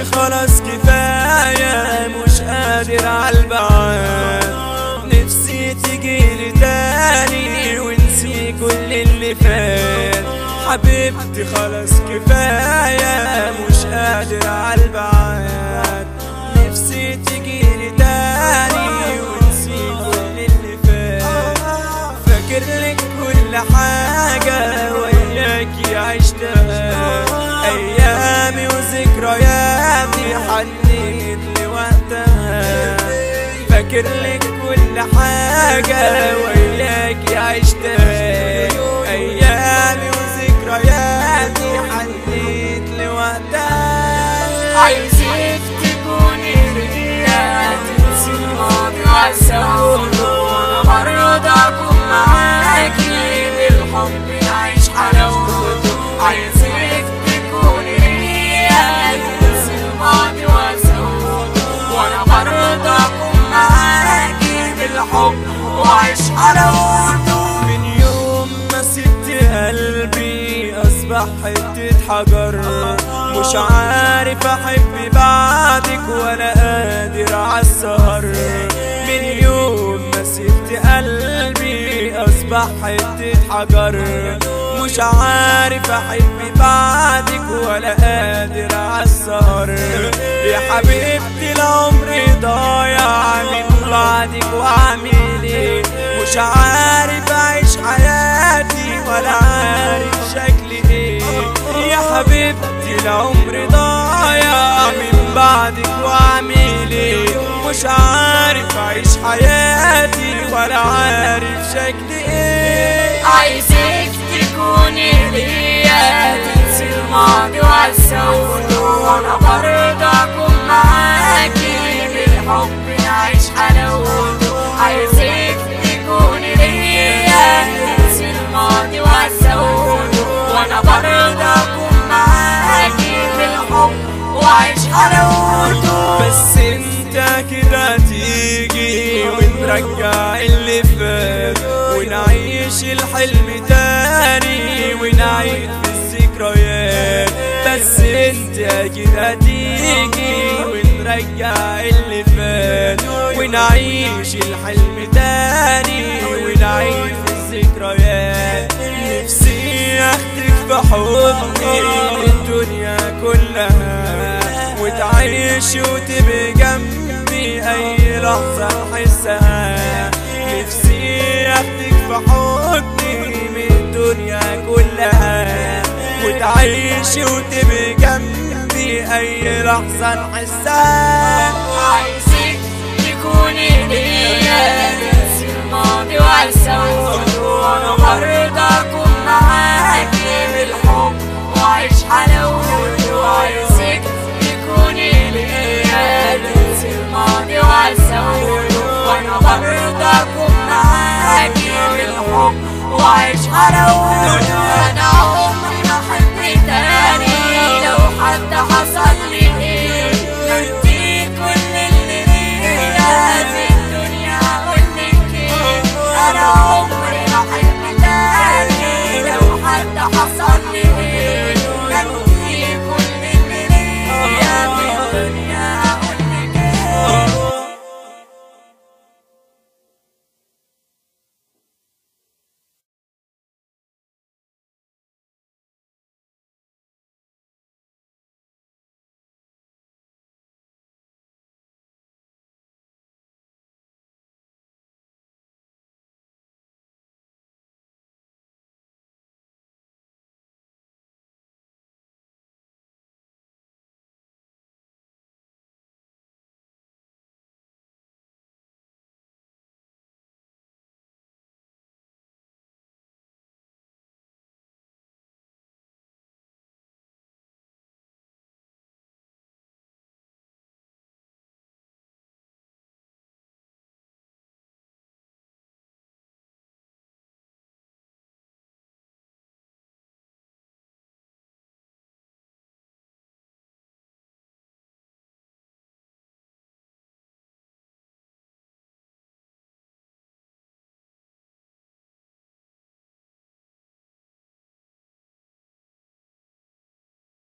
خلاص كفاية، مش قادر عالبعاد. نفسي تجيلي تاني ونسي كل اللي فات. حبيبتي خلاص كفاية، مش قادر عالبعاد. نفسي تجيلي تاني ونسي كل اللي فات. فاكر لك كل حاجة وياكي عشتها، أيامي وذكرياتي حنيت لوقتها. فاكر لك كل حاجة وياكي عشتها، أيامي وذكرياتي حنيت لوقتها. عايزك تكوني ليا، تنسي الماضي والسهول، وانا برضه اكون معاكي بالحب نعيش حلاوته. عايزك تكوني ليا، تنسي الماضي والسهول، وانا برضه اكون معاكي بالحب وعيش حلاوته. من يوم ما سبت قلبي أصبح حتة حجر، مش عارف أحب بعدك ولا قادر عالسهر. من يوم ما سبت قلبي أصبح حتة حجر، مش عارف أحب بعدك ولا قادر عالسهر. يا حبيبتي العمر ضايع من بعدك وأعمل إيه؟ مش عارف أعيش حياتي ولا عارف شكلي إيه. يا حبيبتي العمر ضايع من بعدك وأعمل إيه؟ مش عارف أعيش حياتي ولا عارف شكلي إيه. عايزك تكوني ليا، تنسي الماضي والسهول، وانا برضه اكون معاكي بالحب نعيش حلاوته. عايزك تكوني ليا، تنسي الماضي والسهول، وانا برضه اكون معاكي بالحب وعيش حلاوته. بس انت كده تيجي ونرجع اللي فات، ونعيش الحلم تاني ونعيد في الذكريات. بس انت كده تيجي ونرجع اللي فات، ونعيش الحلم تاني ونعيد في الذكريات. نفسي اخدك في حضني الدنيا كلها، وتعيش وتبقى جنبي اي لحظة نحسها. نفسي اخدك في حضني من الدنيا كلها، وتعيش وتبقى جنبي اي لحظة نحسها. عايزك تكوني ليا، تنسي الماضي والسهول، وانا برضه اكون معاكي بالحب وعيش حلاوته. عايزك تكوني ليا، تنسي الماضي والسهول، وانا برضه اكون معاكي بالحب وعيش حلاوته.